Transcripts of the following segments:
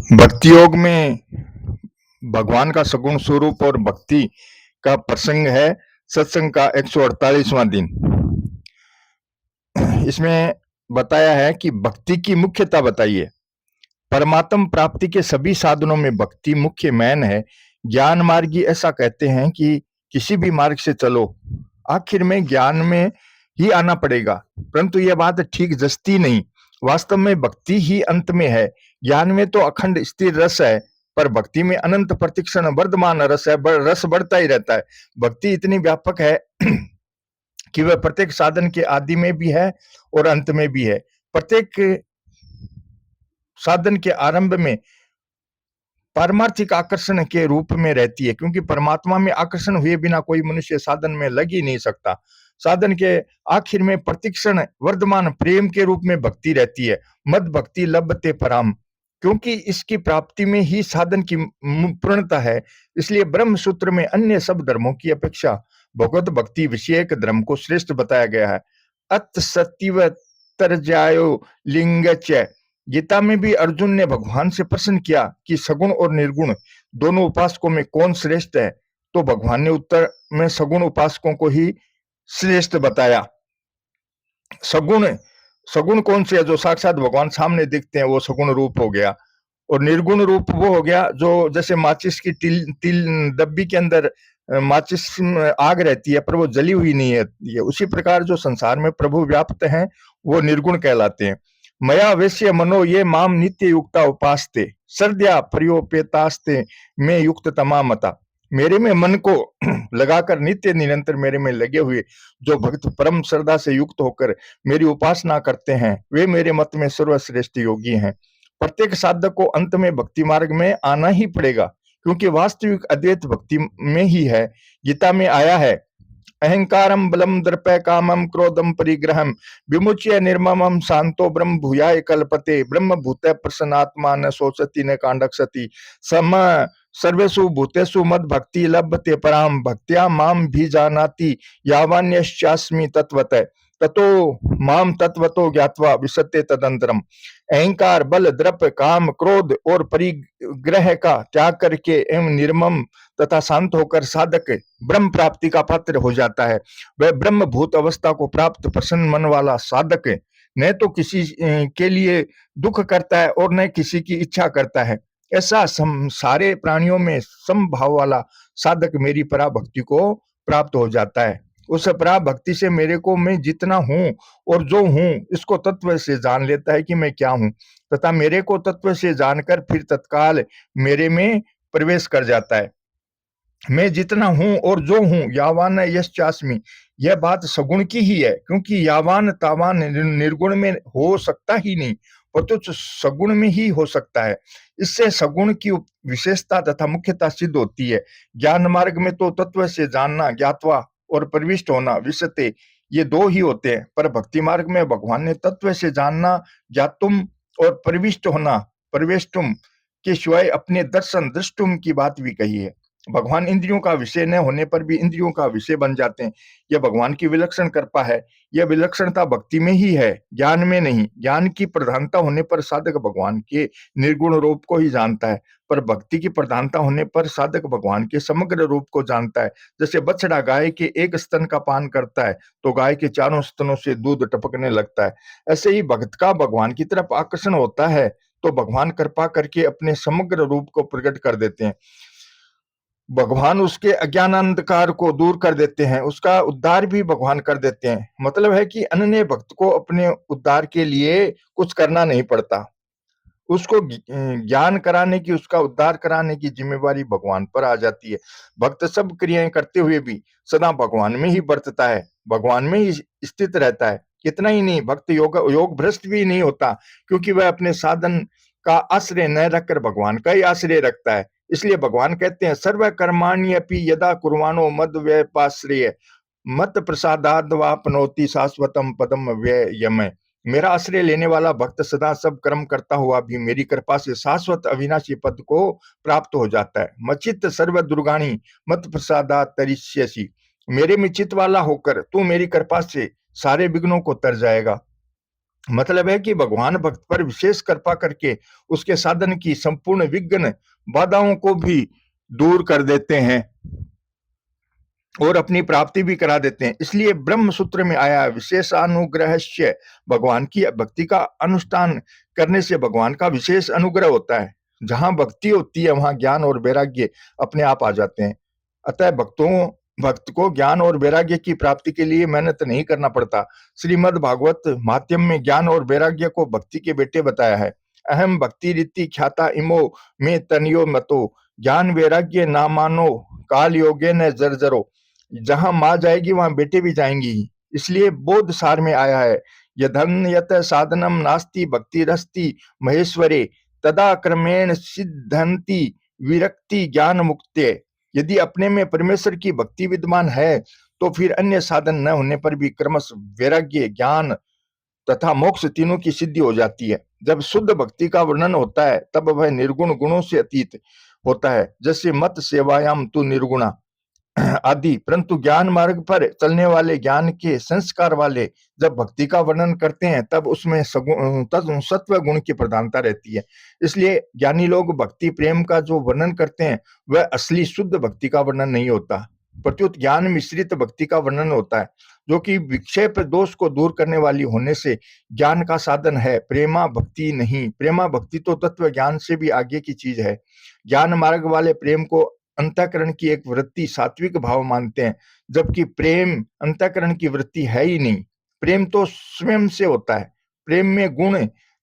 भक्ति योग में भगवान का सगुण स्वरूप और भक्ति का प्रसंग है। सत्संग का 148वां दिन। इसमें बताया है कि भक्ति की मुख्यता बताइए। परमात्म प्राप्ति के सभी साधनों में भक्ति मुख्य मैन है। ज्ञान मार्गी ऐसा कहते हैं कि किसी भी मार्ग से चलो, आखिर में ज्ञान में ही आना पड़ेगा, परंतु यह बात ठीक जचती नहीं। वास्तव में भक्ति ही अंत में है। ज्ञान में तो अखंड स्थिर रस है, पर भक्ति में अनंत प्रतिक्षण वर्धमान रस है। रस बढ़ता ही रहता है। भक्ति इतनी व्यापक है कि वह प्रत्येक साधन के आदि में भी है और अंत में भी है। प्रत्येक साधन के आरंभ में पारमार्थिक आकर्षण के रूप में रहती है, क्योंकि परमात्मा में आकर्षण हुए बिना कोई मनुष्य साधन में लग ही नहीं सकता। साधन के आखिर में प्रतिक्षण वर्धमान प्रेम के रूप में भक्ति रहती है। मद भक्ति लभते पराम, क्योंकि इसकी प्राप्ति में ही साधन की पूर्णता है। इसलिए ब्रह्म सूत्र में अन्य सब धर्मों की अपेक्षा भगवत भक्ति विषयक धर्म को श्रेष्ठ बताया गया है। अत सत्य तरजायो लिंग च। गीता में भी अर्जुन ने भगवान से प्रश्न किया कि सगुण और निर्गुण दोनों उपासकों में कौन श्रेष्ठ है, तो भगवान ने उत्तर में सगुण उपासकों को ही श्रेष्ठ बताया। सगुण सगुण कौन से है? जो साक्षात भगवान सामने दिखते हैं, वो सगुण रूप हो गया। और निर्गुण रूप वो हो गया जो जैसे माचिस की तिल तिल डब्बी के अंदर माचिस आग रहती है, पर वो जली हुई नहीं है। उसी प्रकार जो संसार में प्रभु व्याप्त हैं, वो निर्गुण कहलाते हैं। मया वैश्य मनो ये माम नित्य युक्ता उपासते सर्द्या प्रयोपेतास्ते में युक्त तमामता। मेरे में मन को लगाकर नित्य निरंतर मेरे में लगे हुए जो भक्त परम श्रद्धा से युक्त होकर मेरी उपासना करते हैं, वे मेरे मत में सर्वश्रेष्ठ योगी हैं। प्रत्येक साधक को अंत में भक्ति मार्ग में आना ही पड़ेगा, क्योंकि वास्तविक अद्वैत भक्ति में ही है। गीता में आया है, अहंकारम बलम दर्पय कामम क्रोधम परिग्रहम विमुच्य निर्ममम शांतो ब्रह्म भूयाय कल्पते ब्रह्म भूते प्रसन्नात्मा न शोचति न कांडक्षति सम सर्वेषु भूतेषु मद भक्ति लभते पराम भक्त्या माम भी जानाति यावान्यश्चास्मि तत्वतः ततो माम तत्वतो ज्ञात्वा विशते तदंतरम। अहंकार बल द्रप काम क्रोध और परिग्रह का त्याग करके एवं निर्मम तथा शांत होकर साधक ब्रह्म प्राप्ति का पात्र हो जाता है। वह ब्रह्म भूत अवस्था को प्राप्त प्रसन्न मन वाला साधक न तो किसी के लिए दुख करता है और न किसी की इच्छा करता है। ऐसा सारे प्राणियों में समभाव वाला साधक मेरी पराभक्ति को प्राप्त हो जाता है। उस पराभक्ति से मेरे को मैं जितना हूं और जो हूं इसको तत्व से जान लेता है कि मैं क्या हूं, तथा मेरे को तत्व से जानकर फिर तत्काल मेरे में प्रवेश कर जाता है। मैं जितना हूं और जो हूं यावान यश्चास्मि, यह बात सगुण की ही है, क्योंकि यावान तावान निर्गुण में हो सकता ही नहीं, परंतु सगुण में ही हो सकता है। इससे सगुण की विशेषता तथा मुख्यता सिद्ध होती है। ज्ञान मार्ग में तो तत्व से जानना, ज्ञातवा और प्रविष्ट होना, विशते, ये दो ही होते हैं, पर भक्ति मार्ग में भगवान ने तत्व से जानना, ज्ञातुम और प्रविष्ट होना, प्रवेष्टुम के शिवाय अपने दर्शन दृष्टुम की बात भी कही है। भगवान इंद्रियों का विषय न होने पर भी इंद्रियों का विषय बन जाते हैं। यह भगवान की विलक्षण कृपा है। यह विलक्षणता भक्ति में ही है, ज्ञान में नहीं। ज्ञान की प्रधानता होने पर साधक भगवान के निर्गुण रूप को ही जानता है, पर भक्ति की प्रधानता होने पर साधक भगवान के समग्र रूप को जानता है। जैसे बछड़ा गाय के एक स्तन का पान करता है तो गाय के चारों स्तनों से दूध टपकने लगता है, ऐसे ही भक्त का भगवान की तरफ आकर्षण होता है तो भगवान कृपा करके अपने समग्र रूप को प्रकट कर देते हैं। भगवान उसके अज्ञान अंधकार को दूर कर देते हैं, उसका उद्धार भी भगवान कर देते हैं। मतलब है कि अनन्य भक्त को अपने उद्धार के लिए कुछ करना नहीं पड़ता। उसको ज्ञान कराने की, उसका उद्धार कराने की जिम्मेवारी भगवान पर आ जाती है। भक्त सब क्रियाएं करते हुए भी सदा भगवान में ही बरतता है, भगवान में ही स्थित रहता है। इतना ही नहीं, भक्त योग भ्रष्ट भी नहीं होता, क्योंकि वह अपने साधन का आश्रय न रखकर भगवान का ही आश्रय रखता है। इसलिए भगवान कहते हैं, सर्व कर्माण्यपि यदा कुर्वाणो मद व्यपाश्रय मत प्रसादाद वापनोति शाश्वतम पदम व्ययम। मेरा आश्रय लेने वाला भक्त सदा सब कर्म करता हुआ भी मेरी कृपा से शाश्वत अविनाशी पद को प्राप्त हो जाता है। मचित सर्व दुर्गाणी मत प्रसादा तरिष्यसि, मेरे में चित वाला होकर तू मेरी कृपा से सारे विघ्नों को तर जाएगा। मतलब है कि भगवान भक्त पर विशेष कृपा करके उसके साधन की संपूर्ण विघ्न बाधाओं को भी दूर कर देते हैं और अपनी प्राप्ति भी करा देते हैं। इसलिए ब्रह्म सूत्र में आया विशेषानुग्रहस्य, भगवान की भक्ति का अनुष्ठान करने से भगवान का विशेष अनुग्रह होता है। जहां भक्ति होती है वहां ज्ञान और वैराग्य अपने आप आ जाते हैं। अतः भक्त को ज्ञान और वैराग्य की प्राप्ति के लिए मेहनत नहीं करना पड़ता। श्रीमद् भागवत माध्यम में ज्ञान और वैराग्य को भक्ति के बेटे बताया है। अहम भक्ति रीति ख्याता इमो में तनियो मतो, ज्ञान वैराग्य ना मानो काल योगे न जर्जरो। जहां माँ जाएगी वहां बेटे भी जाएंगी। इसलिए बोध सार में आया है, यदन यत साधनम नास्ति भक्ति रस्ति महेश्वरे, तदा क्रमेण सिद्धंति विरक्ति ज्ञान मुक्ते। यदि अपने में परमेश्वर की भक्ति विद्यमान है तो फिर अन्य साधन न होने पर भी क्रमश वैराग्य, ज्ञान तथा मोक्ष तीनों की सिद्धि हो जाती है। जब शुद्ध भक्ति का वर्णन होता है तब वह निर्गुण गुणों से अतीत होता है, जैसे मत सेवायाम तू निर्गुणा आदि। परंतु ज्ञान मार्ग पर चलने वाले, ज्ञान के संस्कार वाले जब भक्ति का वर्णन करते हैं तब उसमें सत्व गुण की प्रधानता रहती है। इसलिए ज्ञानी लोग भक्ति प्रेम का जो वर्णन करते हैं वह असली शुद्ध भक्ति का वर्णन नहीं होता, प्रत्युत ज्ञान मिश्रित भक्ति का वर्णन होता है, जो कि विक्षेप दोष को दूर करने वाली होने से ज्ञान का साधन है, प्रेमा भक्ति नहीं। प्रेमा भक्ति तो तत्व ज्ञान से भी आगे की चीज है। ज्ञान मार्ग वाले प्रेम को अंतःकरण की एक वृत्ति, सात्विक भाव मानते हैं, जबकि प्रेम अंतःकरण की वृत्ति है ही नहीं। प्रेम तो स्वयं से होता है, प्रेम में गुण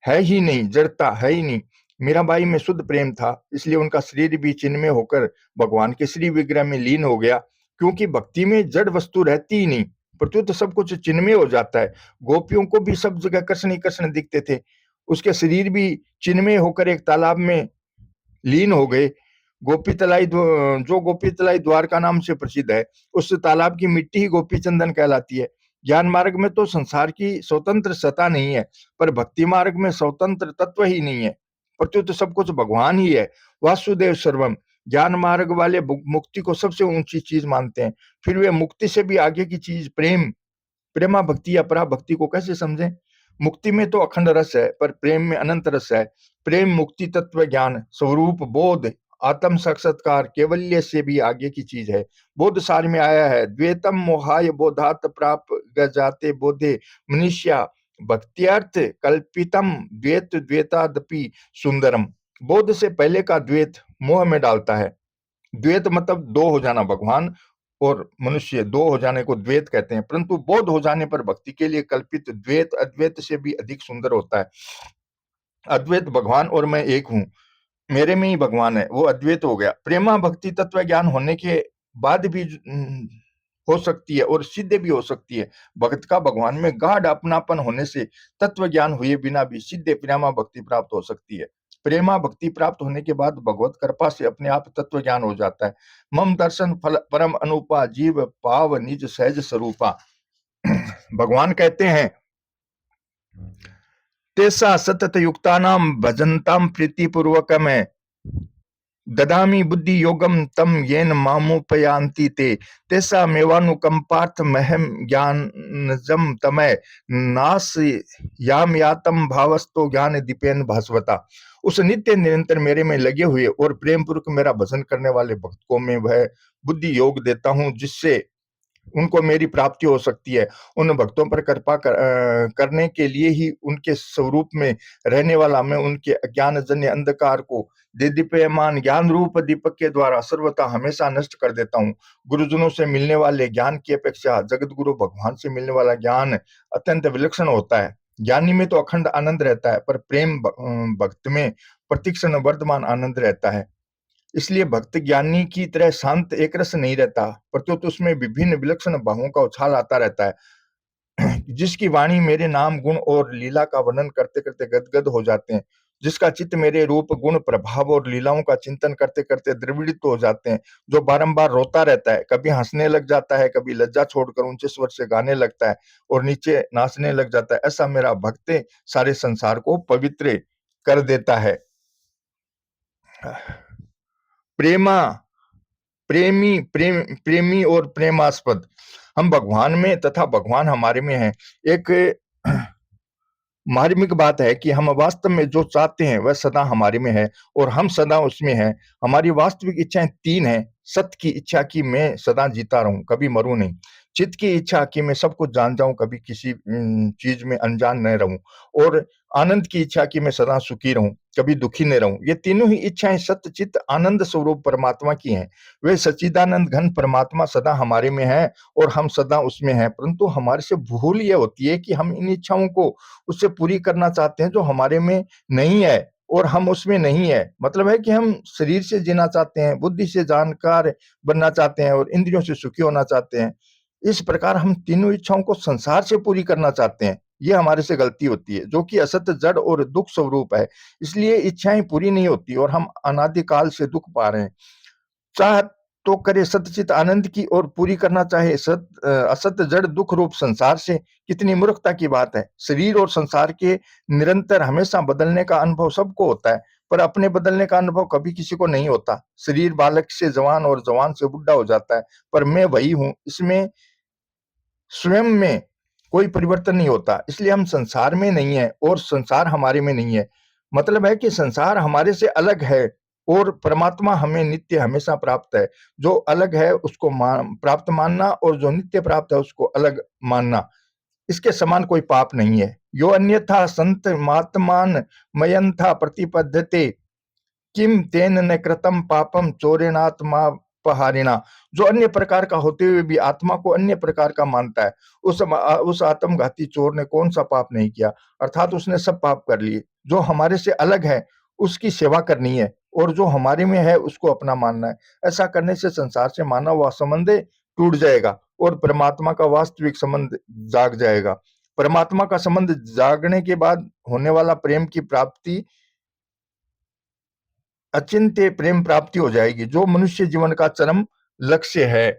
है ही नहीं, जड़ता है ही नहीं। मीराबाई में शुद्ध प्रेम था, इसलिए उनका शरीर भी चिन्मय होकर भगवान के श्री विग्रह में लीन हो गया, क्योंकि भक्ति में जड़ वस्तु रहती ही नहीं, प्रत्युत सब कुछ चिन्मय हो जाता है। गोपियों को भी सब जगह कृष्ण ही कृष्ण दिखते थे, उसके शरीर भी चिन्मय होकर एक तालाब में लीन हो गए। गोपी तलाई जो गोपी तलाई द्वारका नाम से प्रसिद्ध है, उस तालाब की मिट्टी ही गोपी चंदन कहलाती है। ज्ञान मार्ग में तो संसार की स्वतंत्र सत्ता नहीं है, पर भक्ति मार्ग में स्वतंत्र तत्व ही नहीं है, प्रत्युत सब कुछ भगवान ही है। वासुदेव सर्वम। ज्ञान मार्ग वाले मुक्ति को सबसे ऊंची चीज मानते हैं, फिर वे मुक्ति से भी आगे की चीज प्रेम, प्रेमा भक्ति या परा भक्ति को कैसे समझें। मुक्ति में तो अखंड रस है, पर प्रेम में अनंत रस है। प्रेम मुक्ति तत्व ज्ञान स्वरूप बोध आत्म साक्षात्कार केवल्य से भी आगे की चीज है। बोध सार में आया है, द्वैतम मोहाय बोधात प्राप गजाते बोधे मनुष्या, भक्त्यर्थ कल्पितम द्वैत द्वैतादपि सुंदरम। बोध से पहले का द्वैत मोह में डालता है। द्वैत मतलब दो हो जाना, भगवान और मनुष्य दो हो जाने को द्वैत कहते हैं, परंतु बोध हो जाने पर भक्ति के लिए कल्पित द्वैत अद्वैत से भी अधिक सुंदर होता है। अद्वैत भगवान और मैं एक हूं, मेरे में ही भगवान है, वो अद्वैत हो गया। प्रेमा भक्ति तत्व ज्ञान होने के बाद भी हो सकती है और सिद्ध भी हो सकती है। भक्त का भगवान में गाढ़ अपनापन होने से तत्व ज्ञान हुए बिना भी सिद्ध प्रेमा भक्ति प्राप्त हो सकती है। प्रेमा भक्ति प्राप्त होने के बाद भगवत कृपा से अपने आप तत्व ज्ञान हो जाता है। मम दर्शन फल परम अनुपा जीव पाव निज सहज स्वरूपा। भगवान कहते हैं, तेसा सतत युक्तानाम भजनताम प्रीति पूर्वक में ददामी बुद्धि योगम तम येन मामुपयांति ते, तेसा मेवानुकंपार्थ महम ज्ञानजम तमय नास याम यातम भावस्तो ज्ञान दीपेन भास्वता। उस नित्य निरंतर मेरे में लगे हुए और प्रेम पूर्वक मेरा भजन करने वाले भक्त को मैं वह बुद्धि योग देता हूं जिससे उनको मेरी प्राप्ति हो सकती है। उन भक्तों पर कृपा करने के लिए ही उनके स्वरूप में रहने वाला मैं उनके अज्ञान जन्य अंधकार को दीप्यमान ज्ञान रूप दीपक के द्वारा सर्वथा हमेशा नष्ट कर देता हूँ। गुरुजनों से मिलने वाले ज्ञान की अपेक्षा जगत गुरु भगवान से मिलने वाला ज्ञान अत्यंत विलक्षण होता है। ज्ञानी में तो अखंड आनंद रहता है, पर प्रेम भक्त में प्रतिक्षण वर्तमान आनंद रहता है। इसलिए भक्त ज्ञानी की तरह शांत एक रस नहीं रहता, प्रत्युत उसमें विभिन्न विलक्षण भावों का उछाल आता रहता है। जिसकी वाणी मेरे नाम गुण और लीला का वर्णन करते करते गदगद हो जाते हैं, जिसका चित्त मेरे रूप गुण प्रभाव और लीलाओं का चिंतन करते करते द्रविड़ित हो जाते हैं, जो बारंबार रोता रहता है, कभी हंसने लग जाता है, कभी लज्जा छोड़कर ऊंचे स्वर से गाने लगता है और नीचे नाचने लग जाता है, ऐसा मेरा भक्त सारे संसार को पवित्र कर देता है। प्रेमा प्रेमी और प्रेमास्पद। हम भगवान में तथा भगवान हमारे में है। एक मार्मिक बात है कि हम वास्तव में जो चाहते हैं वह सदा हमारे में है और हम सदा उसमें हैं। हमारी वास्तविक इच्छाएं तीन हैं। सत्य की इच्छा कि मैं सदा जीता रहूं, कभी मरूं नहीं। चित्त की इच्छा कि मैं सब कुछ जान जाऊं, कभी किसी चीज में अनजान न रहूं। और आनंद की इच्छा कि मैं सदा सुखी रहूं, कभी दुखी न रहूं। ये तीनों ही इच्छाएं सत्य चित्त आनंद स्वरूप परमात्मा की हैं। वे सच्चिदानंद घन परमात्मा सदा हमारे में है और हम सदा उसमें हैं। परंतु हमारे से भूल ये होती है कि हम इन इच्छाओं को उससे पूरी करना चाहते हैं जो हमारे में नहीं है और हम उसमें नहीं है। मतलब है कि हम शरीर से जीना चाहते हैं, बुद्धि से जानकार बनना चाहते हैं और इंद्रियों से सुखी होना चाहते हैं। इस प्रकार हम तीनों इच्छाओं को संसार से पूरी करना चाहते हैं। ये हमारे से गलती होती है, जो कि असत, जड़ और दुख स्वरूप है। इसलिए इच्छाएं पूरी नहीं होती और हम अनादिकाल से दुख पा रहे हैं। चाह तो करे सतचित आनंद की और पूरी करना चाहे असत, जड़, दुख रूप संसार से। कितनी मूर्खता की बात है। शरीर और संसार के निरंतर हमेशा बदलने का अनुभव सबको होता है, पर अपने बदलने का अनुभव कभी किसी को नहीं होता। शरीर बालक से जवान और जवान से बुढ़ा हो जाता है, पर मैं वही हूं, इसमें स्वयं में कोई परिवर्तन नहीं होता। इसलिए हम संसार में नहीं है और संसार हमारे में नहीं है। मतलब है कि संसार हमारे से अलग है और परमात्मा हमें नित्य हमेशा प्राप्त है। जो अलग है उसको प्राप्त मानना और जो नित्य प्राप्त है उसको अलग मानना, इसके समान कोई पाप नहीं है। यो अन्यथा संत मात्मान मयंथा प्रतिपद्यते किम तेन न कृतम पापम चोरेनात्मा पहारिणा। जो अन्य प्रकार का होते हुए भी आत्मा को अन्य प्रकार का मानता है, उस आत्मघाती चोर ने कौन सा पाप नहीं किया, अर्थात उसने सब पाप कर लिए। जो हमारे से अलग है उसकी सेवा करनी है और जो हमारे में है उसको अपना मानना है। ऐसा करने से संसार से मानव व संबंध टूट जाएगा और परमात्मा का वास्तविक संबंध जाग जाएगा। परमात्मा का संबंध जागने के बाद होने वाला प्रेम की प्राप्ति अचिंत्य प्रेम प्राप्ति हो जाएगी, जो मनुष्य जीवन का चरम लक्ष्य है।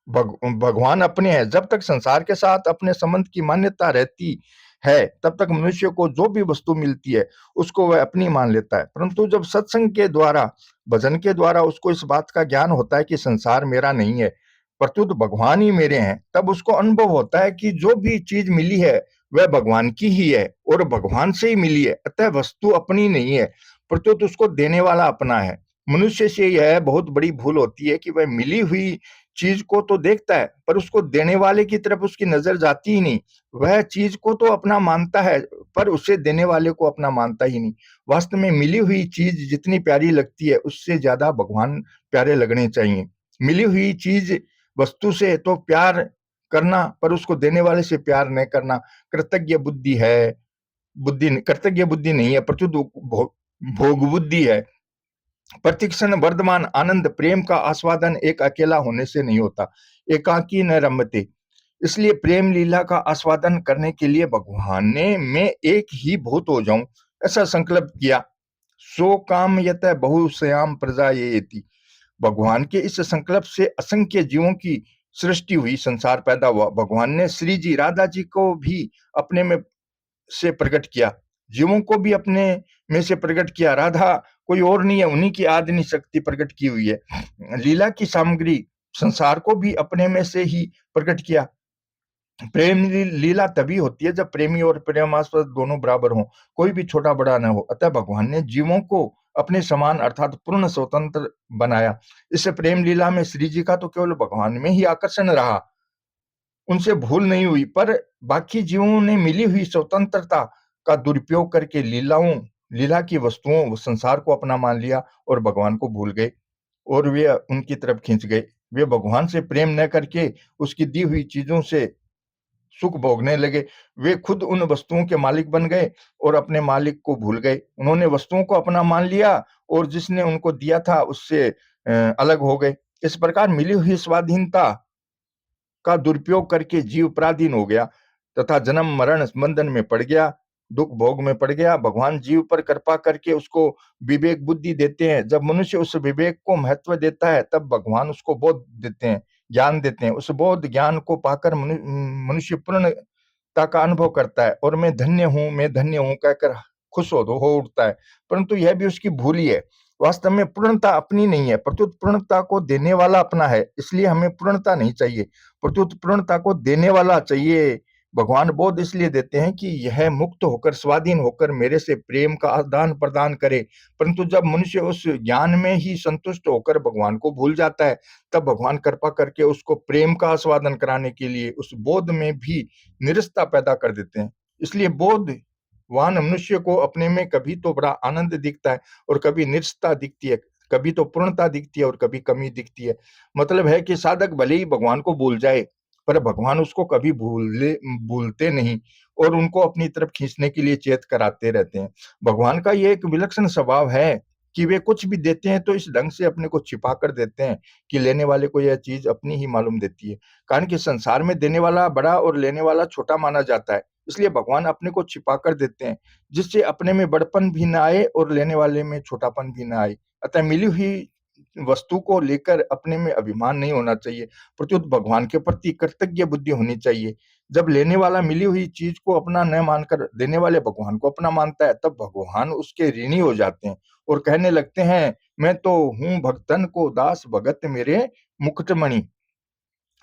भगवान अपने हैं। जब तक संसार के साथ अपने संबंध की मान्यता रहती है, तब तक मनुष्य को जो भी वस्तु मिलती है उसको वह अपनी मान लेता है। परंतु जब सत्संग के द्वारा, भजन के द्वारा उसको इस बात का ज्ञान होता है कि संसार मेरा नहीं है, प्रत्युत भगवान ही मेरे हैं, तब उसको अनुभव होता है कि जो भी चीज मिली है वह भगवान की ही है और भगवान से ही मिली है। अतः वस्तु अपनी नहीं है, प्रत्युत उसको देने वाला अपना है। मनुष्य से यह बहुत बड़ी भूल होती है कि वह मिली हुई चीज को तो देखता है, पर उसको देने वाले की तरफ उसकी नजर जाती ही नहीं। वह चीज को तो अपना मानता है, पर उसे देने वाले को अपना मानता ही नहीं। वास्तव में मिली हुई चीज जितनी प्यारी लगती है, उससे ज्यादा भगवान प्यारे लगने चाहिए। मिली हुई चीज, वस्तु से तो प्यार करना, पर उसको देने वाले से प्यार नहीं करना कृतज्ञ बुद्धि है। कृतज्ञ बुद्धि नहीं है, प्रत्युत भोग बुद्धि है। प्रतिक्षण वर्धमान आनंद प्रेम का आस्वादन एक अकेला होने से नहीं होता। एकाकी न रमते। इसलिए प्रेम लीला का आस्वादन करने के लिए भगवान ने मैं एक ही भूत हो जाऊं ऐसा संकल्प किया। सो काम यत बहुश्याम प्रजा ये। भगवान के इस संकल्प से असंख्य जीवों की सृष्टि हुई, संसार पैदा हुआ। भगवान ने श्री जी राधा जी को भी अपने में से प्रकट किया, जीवों को भी अपने में से प्रकट किया। राधा कोई और नहीं है, उन्हीं की आदिनी शक्ति प्रकट की हुई है। लीला की सामग्री संसार को भी अपने में से ही प्रकट किया। प्रेम लीला तभी होती है जब प्रेमी और प्रेमास्पद दोनों बराबर हों, कोई भी छोटा बड़ा न हो। अतः भगवान ने जीवों को अपने समान अर्थात पूर्ण स्वतंत्र बनाया। इस प्रेम लीला में श्री जी का तो केवल भगवान में ही आकर्षण रहा, उनसे भूल नहीं हुई, पर बाकी जीवों ने मिली हुई स्वतंत्रता का दुरुपयोग करके लीला की वस्तुओं संसार को अपना मान लिया और भगवान को भूल गए और वे उनकी तरफ खींच गए। वे भगवान से प्रेम न करके उसकी दी हुई चीजों से सुख भोगने लगे। वे खुद उन वस्तुओं के मालिक बन गए और अपने मालिक को भूल गए। उन्होंने वस्तुओं को अपना मान लिया और जिसने उनको दिया था उससे अलग हो गए। इस प्रकार मिली हुई स्वाधीनता का दुरुपयोग करके जीव पराधीन हो गया तथा जन्म मरण बंधन में पड़ गया, दुख भोग में पड़ गया। भगवान जीव पर कृपा करके उसको विवेक बुद्धि देते हैं। जब मनुष्य उस विवेक को महत्व देता है, तब भगवान उसको बोध देते हैं, ज्ञान देते हैं। उस बोध ज्ञान को पाकर मनुष्य पूर्णता का अनुभव करता है और मैं धन्य हूं कहकर खुश हो उठता है। परंतु यह भी उसकी भूल ही है। वास्तव में पूर्णता अपनी नहीं है, प्रत्युत पूर्णता को देने वाला अपना है। इसलिए हमें पूर्णता नहीं चाहिए, प्रत्युत पूर्णता को देने वाला चाहिए। भगवान बोध इसलिए देते हैं कि यह मुक्त होकर, स्वाधीन होकर मेरे से प्रेम का आदान प्रदान करे। परंतु जब मनुष्य उस ज्ञान में ही संतुष्ट होकर भगवान को भूल जाता है, तब भगवान कृपा करके उसको प्रेम का आस्वादन कराने के लिए उस बोध में भी निरस्ता पैदा कर देते हैं। इसलिए बोधवान मनुष्य को अपने में कभी तो बड़ा आनंद दिखता है और कभी निरस्ता दिखती है, कभी तो पूर्णता दिखती है और कभी कमी दिखती है। मतलब है कि साधक भले ही भगवान को भूल जाए, पर भगवान उसको कभी भूलते नहीं और उनको अपनी तरफ खींचने के लिए चेत कराते रहते हैं। भगवान का ये एक विलक्षण स्वभाव है कि वे कुछ भी देते हैं तो इस ढंग से अपने को छिपा कर देते हैं कि लेने वाले को यह चीज अपनी ही मालूम देती है। कारण कि संसार में देने वाला बड़ा और लेने वाला छोटा माना जाता है, इसलिए भगवान अपने को छिपा कर देते हैं, जिससे अपने में बड़पन भी ना आए और लेने वाले में छोटापन भी ना आए। अतः मिली हुई वस्तु को लेकर अपने में अभिमान नहीं होना चाहिए, प्रत्युत भगवान के प्रति कृतज्ञ बुद्धि होनी चाहिए। जब लेने वाला मिली हुई चीज को अपना न मानकर देने वाले भगवान को अपना मानता है, तब भगवान उसके ऋणी हो जाते हैं और कहने लगते हैं, मैं तो हूँ भक्तन को दास, भगत मेरे मुकुटमणि।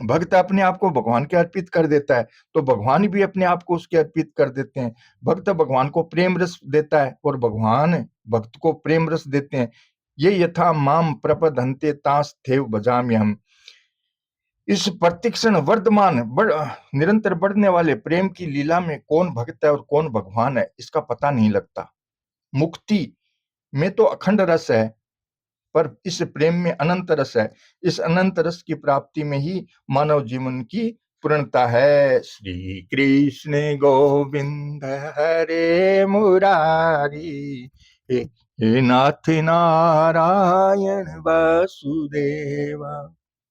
भक्त अपने आप को भगवान के अर्पित कर देता है, तो भगवान भी अपने आप को उसके अर्पित कर देते हैं। भक्त भगवान को प्रेम रस देता है और भगवान भक्त को प्रेम रस देते हैं। ये यथा माम प्रपद्यन्ते तांस्तथैव भजाम्यहम्। इस प्रतिक्षण वर्तमान निरंतर बढ़ने वाले प्रेम की लीला में कौन भक्त है और कौन भगवान है, इसका पता नहीं लगता। मुक्ति में तो अखंड रस है, पर इस प्रेम में अनंत रस है। इस अनंत रस की प्राप्ति में ही मानव जीवन की पूर्णता है। श्री कृष्ण गोविंद हरे मुरारी, हे नाथ नारायण वासुदेवा।